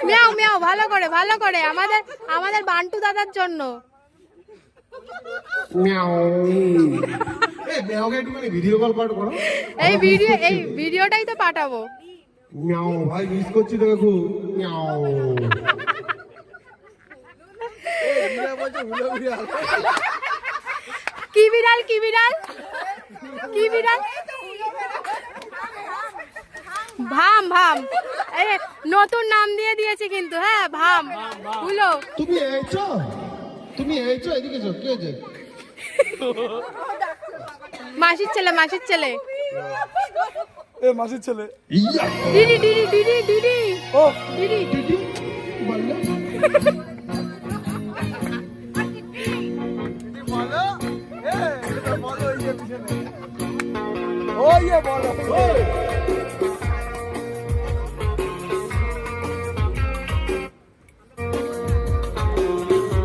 Miao Miao ভালো করে ভালো করে আমাদের আমাদের বান্টু দাদার জন্য। এই ভিডিওটাই তো পাঠাবো। ভাই মিস করছি তোকে খুব। কি বিড়াল কি বিড়াল কি বিড়াল? ভাম ভাম, এই নতুন নাম দিয়ে দিয়েছি কিন্তু। হ্যাঁ ভাম বুলো। তুমি এইছো এদিকে এসো। কি হয়েছে? মাসির ছেলে মাসির ছেলে মাসির ছেলে। দিদি দিদি দিদি দিদি ও দিদি দিদি বললো বলো, বলো, বলো, বলো।